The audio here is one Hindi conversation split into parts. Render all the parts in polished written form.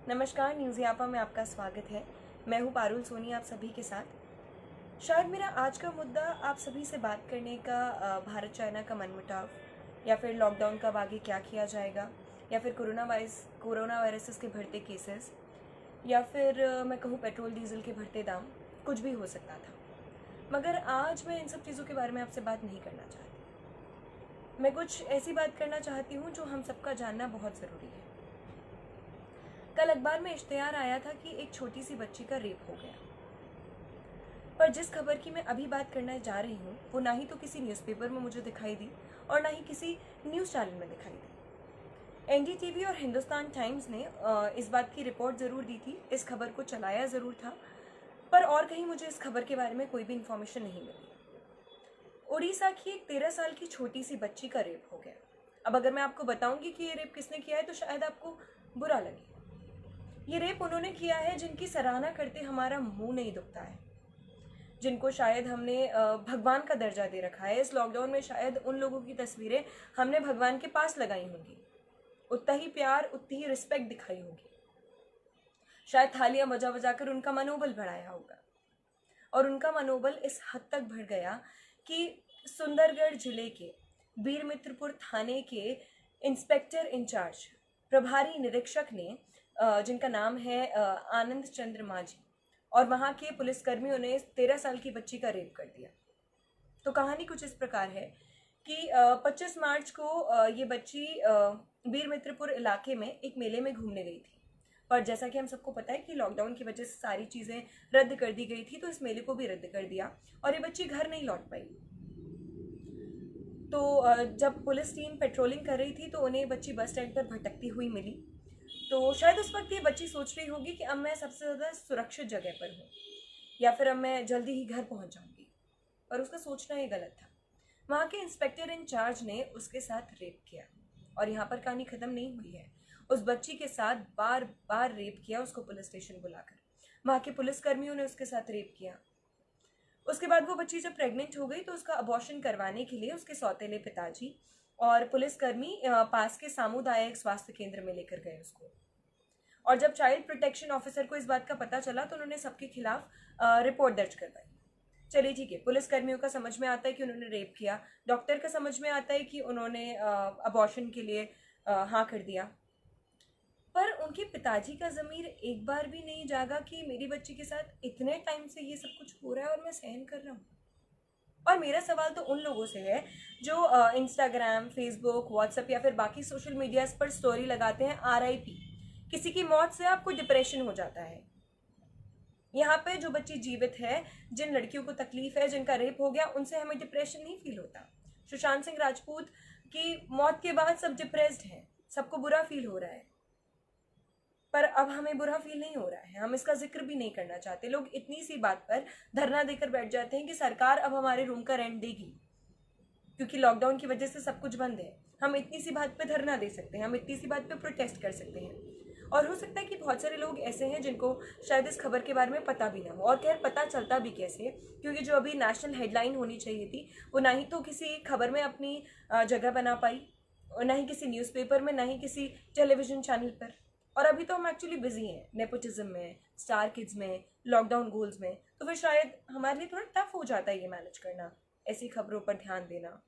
नमस्कार, न्यूज़ यापा में आपका स्वागत है। मैं हूँ पारुल सोनी आप सभी के साथ। शायद मेरा आज का मुद्दा आप सभी से बात करने का भारत चाइना का मनमुटाव या फिर लॉकडाउन कब आगे क्या किया जाएगा या फिर कोरोना वायरसेस के बढ़ते केसेस या फिर मैं कहूँ पेट्रोल डीजल के बढ़ते दाम, कुछ भी हो सकता था। मगर आज मैं इन सब चीज़ों के बारे में आपसे बात नहीं करना चाहती। मैं कुछ ऐसी बात करना चाहती हूँ जो हम सबका जानना बहुत ज़रूरी है। कल अखबार में इश्तेहार आया था कि एक छोटी सी बच्ची का रेप हो गया, पर जिस खबर की मैं अभी बात करने जा रही हूँ वो ना ही तो किसी न्यूज़पेपर में मुझे दिखाई दी और ना ही किसी न्यूज़ चैनल में दिखाई दी। एनडीटीवी और हिंदुस्तान टाइम्स ने इस बात की रिपोर्ट ज़रूर दी थी, इस खबर को चलाया ज़रूर था, पर और कहीं मुझे इस खबर के बारे में कोई भी इन्फॉर्मेशन नहीं मिली। उड़ीसा की एक 13 साल की छोटी सी बच्ची का रेप हो गया। अब अगर मैं आपको बताऊंगी कि ये रेप किसने किया है तो शायद आपको बुरा लगे। ये रेप उन्होंने किया है जिनकी सराहना करते हमारा मुंह नहीं दुखता है, जिनको शायद हमने भगवान का दर्जा दे रखा है। इस लॉकडाउन में शायद उन लोगों की तस्वीरें हमने भगवान के पास लगाई होंगी, उतना ही प्यार उतनी ही रिस्पेक्ट दिखाई होगी, शायद थालियां बजा बजा कर उनका मनोबल बढ़ाया होगा। और उनका मनोबल इस हद तक बढ़ गया कि सुंदरगढ़ जिले के वीरमित्रपुर थाने के इंस्पेक्टर इंचार्ज प्रभारी निरीक्षक ने जिनका नाम है आनंद चंद्र माझी, और वहाँ के पुलिसकर्मियों ने 13 साल की बच्ची का रेप कर दिया। तो कहानी कुछ इस प्रकार है कि 25 मार्च को ये बच्ची वीरमित्रपुर इलाके में एक मेले में घूमने गई थी, पर जैसा कि हम सबको पता है कि लॉकडाउन की वजह से सारी चीज़ें रद्द कर दी गई थी, तो इस मेले को भी रद्द कर दिया और ये बच्ची घर नहीं लौट पाई। तो जब पुलिस टीम पेट्रोलिंग कर रही थी तो उन्हें बच्ची बस स्टैंड पर भटकती हुई मिली। तो शायद उस वक्त ये बच्ची सोच रही होगी कि अब मैं सबसे ज़्यादा सुरक्षित जगह पर हूँ या फिर अब मैं जल्दी ही घर पहुँच जाऊँगी, पर उसका सोचना ये गलत था। वहाँ के इंस्पेक्टर इंचार्ज ने उसके साथ रेप किया, और यहाँ पर कहानी ख़त्म नहीं हुई है। उस बच्ची के साथ बार बार रेप किया, उसको पुलिस स्टेशन बुलाकर। वहाँ के पुलिसकर्मियों ने उसके साथ रेप किया। उसके बाद वो बच्ची जब प्रेग्नेंट हो गई तो उसका अबॉर्शन करवाने के लिए उसके सौतेले पिताजी और पुलिसकर्मी पास के सामुदायिक स्वास्थ्य केंद्र में लेकर गए उसको। और जब चाइल्ड प्रोटेक्शन ऑफिसर को इस बात का पता चला तो उन्होंने सबके खिलाफ रिपोर्ट दर्ज करवाई। चलिए ठीक है, पुलिसकर्मियों का समझ में आता है कि उन्होंने रेप किया, डॉक्टर का समझ में आता है कि उन्होंने अबॉर्शन के लिए हाँ कर दिया, पर उनके पिताजी का ज़मीर एक बार भी नहीं जागा कि मेरी बच्ची के साथ इतने टाइम से ये सब कुछ हो रहा है और मैं सहन कर रहा हूँ। और मेरा सवाल तो उन लोगों से है जो इंस्टाग्राम, फेसबुक, व्हाट्सएप या फिर बाकी सोशल मीडियाज पर स्टोरी लगाते हैं RIP, किसी की मौत से आपको डिप्रेशन हो जाता है। यहाँ पे जो बच्ची जीवित है, जिन लड़कियों को तकलीफ है, जिनका रेप हो गया, उनसे हमें डिप्रेशन नहीं फील होता। सुशांत सिंह राजपूत की मौत के बाद सब डिप्रेस्ड हैं, सबको बुरा फील हो रहा है, पर अब हमें बुरा फील नहीं हो रहा है, हम इसका जिक्र भी नहीं करना चाहते। लोग इतनी सी बात पर धरना देकर बैठ जाते हैं कि सरकार अब हमारे रूम का रेंट देगी, क्योंकि लॉकडाउन की वजह से सब कुछ बंद है। हम इतनी सी बात पे धरना दे सकते हैं, हम इतनी सी बात पे प्रोटेस्ट कर सकते हैं। और हो सकता है कि बहुत सारे लोग ऐसे हैं जिनको शायद इस खबर के बारे में पता भी ना हो, और खैर पता चलता भी कैसे, क्योंकि जो अभी नेशनल हेडलाइन होनी चाहिए थी वो ना ही तो किसी खबर में अपनी जगह बना पाई, और ना ही किसी न्यूज़पेपर में, ना ही किसी टेलीविजन चैनल पर। और अभी तो हम एक्चुअली बिजी हैं नेपोटिज्म में, स्टार किड्स में, लॉकडाउन गोल्स में, तो फिर शायद हमारे लिए थोड़ा टफ हो जाता है ये मैनेज करना, ऐसी खबरों पर ध्यान देना।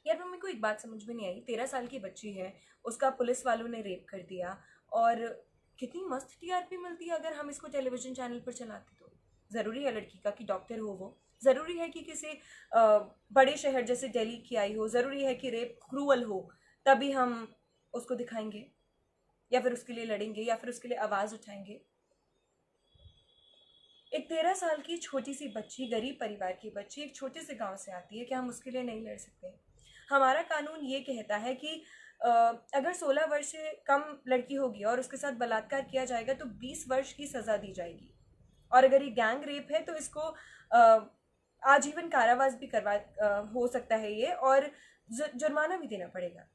यार मेरे को एक बात समझ में नहीं आई, 13 साल की बच्ची है, उसका पुलिस वालों ने रेप कर दिया, और कितनी मस्त TRP मिलती है अगर हम इसको टेलीविजन चैनल पर चलाते तो। ज़रूरी है लड़की का कि डॉक्टर हो वो, ज़रूरी है कि किसी बड़े शहर जैसे दिल्ली की आई हो, ज़रूरी है कि रेप क्रूअल हो, तभी हम उसको दिखाएंगे या फिर उसके लिए लड़ेंगे या फिर उसके लिए आवाज़ उठाएंगे। एक 13 साल की छोटी सी बच्ची, गरीब परिवार की बच्ची, एक छोटे से गांव से आती है, क्या हम उसके लिए नहीं लड़ सकते? हमारा कानून ये कहता है कि अगर 16 वर्ष से कम लड़की होगी और उसके साथ बलात्कार किया जाएगा तो 20 वर्ष की सज़ा दी जाएगी, और अगर ये गैंग रेप है तो इसको आजीवन कारावास भी हो सकता है ये, और जुर्माना भी देना पड़ेगा।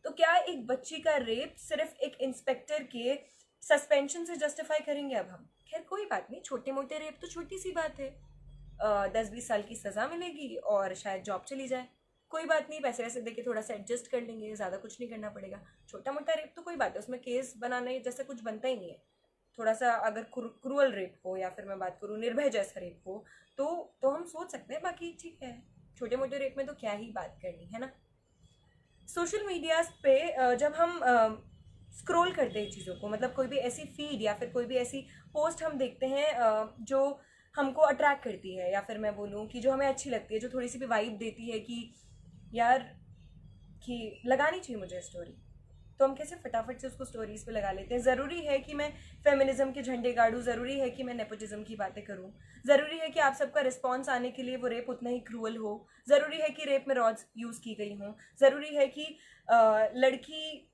तो क्या एक बच्ची का रेप सिर्फ एक इंस्पेक्टर के सस्पेंशन से जस्टिफाई करेंगे अब हम? खैर कोई बात नहीं, छोटे मोटे रेप तो छोटी सी बात है, 10-20 साल की सज़ा मिलेगी और शायद जॉब चली जाए, कोई बात नहीं, पैसे वैसे देके थोड़ा सा एडजस्ट कर लेंगे, ज़्यादा कुछ नहीं करना पड़ेगा। छोटा मोटा रेप तो कोई बात है, उसमें केस बनाने जैसा कुछ बनता ही नहीं है। थोड़ा सा अगर क्रूअल रेप हो या फिर मैं बात करूँ निर्भय जैसा रेप हो तो हम सोच सकते हैं, बाकी ठीक है, छोटे मोटे रेप में तो क्या ही बात करनी है ना। सोशल मीडियाज पे जब हम स्क्रॉल करते हैं चीज़ों को, मतलब कोई भी ऐसी फीड या फिर कोई भी ऐसी पोस्ट हम देखते हैं जो हमको अट्रैक्ट करती है, या फिर मैं बोलूँ कि जो हमें अच्छी लगती है, जो थोड़ी सी भी वाइब देती है कि यार कि लगानी चाहिए मुझे स्टोरी, तो हम कैसे फटाफट से उसको स्टोरीज पे लगा लेते हैं। ज़रूरी है कि मैं फेमिनिज्म के झंडे गाड़ूँ, ज़रूरी है कि मैं नेपोटिज्म की बातें करूँ, ज़रूरी है कि आप सबका रिस्पॉन्स आने के लिए वो रेप उतना ही क्रूअल हो, ज़रूरी है कि रेप में रॉड्स यूज़ की गई हों, ज़रूरी है कि लड़की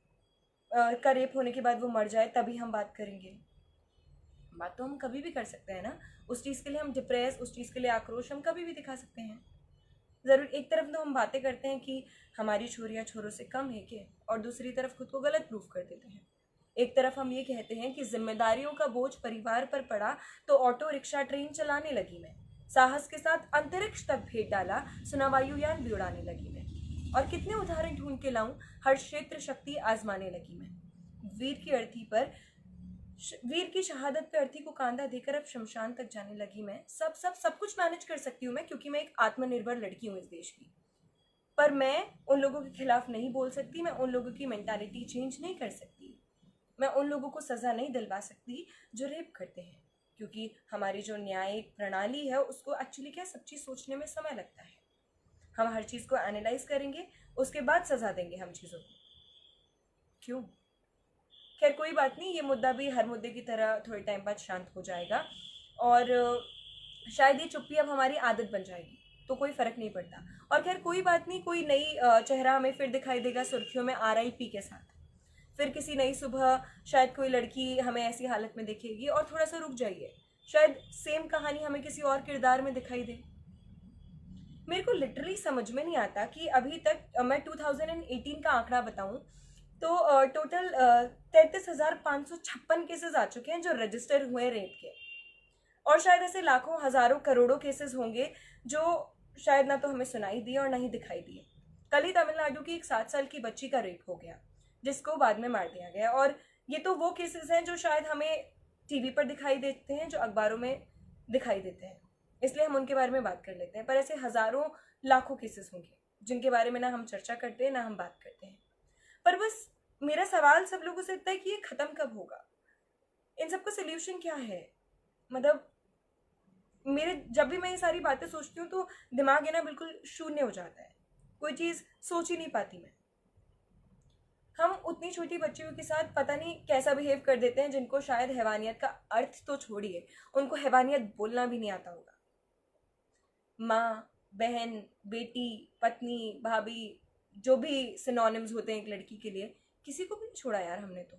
का रेप होने के बाद वो मर जाए तभी हम बात करेंगे। बात तो हम कभी भी कर सकते हैं ना, उस चीज़ के लिए हम डिप्रेस, उस चीज़ के लिए आक्रोश हम कभी भी दिखा सकते हैं। ज़रूर एक तरफ तो हम बातें करते हैं कि हमारी छोरियाँ छोरों से कम है क्या, और दूसरी तरफ खुद को गलत प्रूफ कर देते हैं। एक तरफ हम ये कहते हैं कि जिम्मेदारियों का बोझ परिवार पर पड़ा तो ऑटो रिक्शा ट्रेन चलाने लगी मैं, साहस के साथ अंतरिक्ष तक भेज डाला, सुना वायुयान भी उड़ाने लगी मैं, और कितने उदाहरण ढूंढ के लाऊं, हर क्षेत्र शक्ति आजमाने लगी मैं, वीर की शहादत पे अर्थी को कांधा देकर अब शमशान तक जाने लगी मैं, सब कुछ मैनेज कर सकती हूँ मैं, क्योंकि मैं एक आत्मनिर्भर लड़की हूँ इस देश की। पर मैं उन लोगों के खिलाफ नहीं बोल सकती, मैं उन लोगों की मेंटालिटी चेंज नहीं कर सकती, मैं उन लोगों को सज़ा नहीं दिलवा सकती जो रेप करते हैं, क्योंकि हमारी जो न्यायिक प्रणाली है उसको एक्चुअली क्या सब चीज़ सोचने में समय लगता है। हम हर चीज़ को एनालाइज करेंगे, उसके बाद सज़ा देंगे हम चीज़ों को। क्यों? खैर कोई बात नहीं, ये मुद्दा भी हर मुद्दे की तरह थोड़े टाइम बाद शांत हो जाएगा, और शायद ये चुप्पी अब हमारी आदत बन जाएगी, तो कोई फ़र्क नहीं पड़ता। और खैर कोई बात नहीं, कोई नई चेहरा हमें फिर दिखाई देगा सुर्खियों में RIP के साथ। फिर किसी नई सुबह शायद कोई लड़की हमें ऐसी हालत में दिखेगी, और थोड़ा सा रुक जाइए, शायद सेम कहानी हमें किसी और किरदार में दिखाई दे। मेरे को लिटरली समझ में नहीं आता कि अभी तक मैं 2018 का आंकड़ा बताऊं तो टोटल 33,556 केसेस आ चुके हैं जो रजिस्टर हुए रेप के, और शायद ऐसे लाखों हजारों करोड़ों केसेस होंगे जो शायद ना तो हमें सुनाई दिए और ना ही दिखाई दिए। कल ही तमिलनाडु की एक 7 साल की बच्ची का रेप हो गया, जिसको बाद में मार दिया गया, और ये तो वो केसेस हैं जो शायद हमें टीवी पर दिखाई देते हैं, जो अखबारों में दिखाई देते हैं, इसलिए हम उनके बारे में बात कर लेते हैं। पर ऐसे हजारों लाखों केसेस होंगे जिनके बारे में ना हम चर्चा करते हैं ना हम बात करते हैं। पर बस मेरा सवाल सब लोगों से इतना है कि ये खत्म कब होगा, इन सबका सोल्यूशन क्या है। मतलब मेरे जब भी मैं ये सारी बातें सोचती हूँ तो दिमाग है ना बिल्कुल शून्य हो जाता है, कोई चीज़ सोच ही नहीं पाती मैं। हम उतनी छोटी बच्चियों के साथ पता नहीं कैसा बिहेव कर देते हैं, जिनको शायद हैवानियत का अर्थ तो छोड़िए, उनको हैवानियत बोलना भी नहीं आता होगा। माँ, बहन, बेटी, पत्नी, भाभी, जो भी सिनोनिम्स होते हैं एक लड़की के लिए, किसी को भी नहीं छोड़ा यार हमने तो।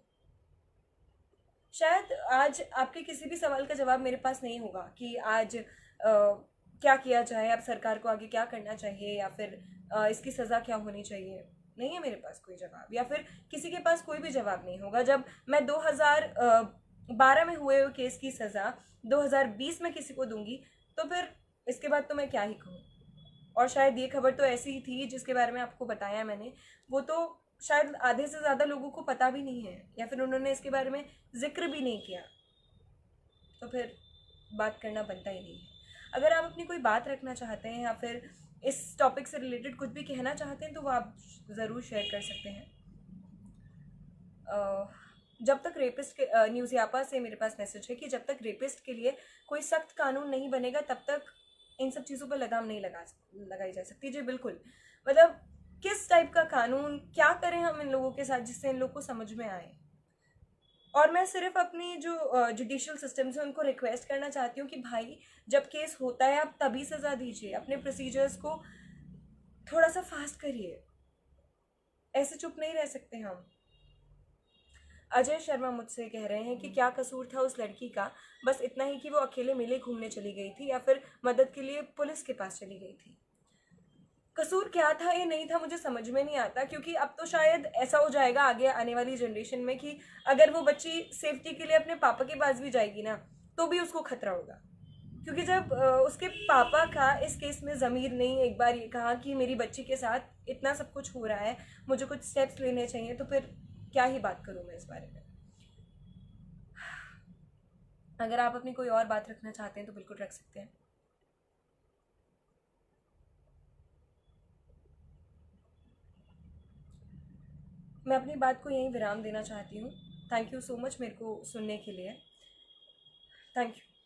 शायद आज आपके किसी भी सवाल का जवाब मेरे पास नहीं होगा कि आज क्या किया जाए, अब सरकार को आगे क्या करना चाहिए, या फिर इसकी सज़ा क्या होनी चाहिए। नहीं है मेरे पास कोई जवाब, या फिर किसी के पास कोई भी जवाब नहीं होगा। जब मैं 2012 में हुए हुए केस की सज़ा 2020 में किसी को दूंगी तो फिर इसके बाद तो मैं क्या ही कहूँ। और शायद ये खबर तो ऐसी ही थी जिसके बारे में आपको बताया मैंने, वो तो शायद आधे से ज़्यादा लोगों को पता भी नहीं है, या फिर उन्होंने इसके बारे में जिक्र भी नहीं किया, तो फिर बात करना बनता ही नहीं है। अगर आप अपनी कोई बात रखना चाहते हैं या फिर इस टॉपिक से रिलेटेड कुछ भी कहना चाहते हैं तो वो आप ज़रूर शेयर कर सकते हैं। जब तक रेपिस्ट के न्यूज़ यापा से मेरे पास मैसेज है कि जब तक रेपिस्ट के लिए कोई सख्त कानून नहीं बनेगा तब तक इन सब चीज़ों पर लगाम नहीं लगाई जा सकती। जी बिल्कुल, मतलब किस टाइप का कानून, क्या करें हम इन लोगों के साथ जिससे इन लोग को समझ में आए। और मैं सिर्फ अपनी जो जुडिशियल सिस्टम से उनको रिक्वेस्ट करना चाहती हूँ कि भाई जब केस होता है आप तभी सज़ा दीजिए, अपने प्रोसीजर्स को थोड़ा सा फास्ट करिए, ऐसे चुप नहीं रह सकते हम। अजय शर्मा मुझसे कह रहे हैं कि क्या कसूर था उस लड़की का, बस इतना ही कि वो अकेले मेले घूमने चली गई थी या फिर मदद के लिए पुलिस के पास चली गई थी। कसूर क्या था ये नहीं था मुझे समझ में नहीं आता, क्योंकि अब तो शायद ऐसा हो जाएगा आगे आने वाली जनरेशन में कि अगर वो बच्ची सेफ्टी के लिए अपने पापा के पास भी जाएगी ना तो भी उसको खतरा होगा, क्योंकि जब उसके पापा का इस केस में ज़मीर नहीं एक बार ये कहा कि मेरी बच्ची के साथ इतना सब कुछ हो रहा है, मुझे कुछ स्टेप्स लेने चाहिए, तो फिर क्या ही बात करूँ मैं इस बारे में। अगर आप अपनी कोई और बात रखना चाहते हैं तो बिल्कुल रख सकते हैं। मैं अपनी बात को यहीं विराम देना चाहती हूँ। थैंक यू सो मच मेरे को सुनने के लिए। Thank you.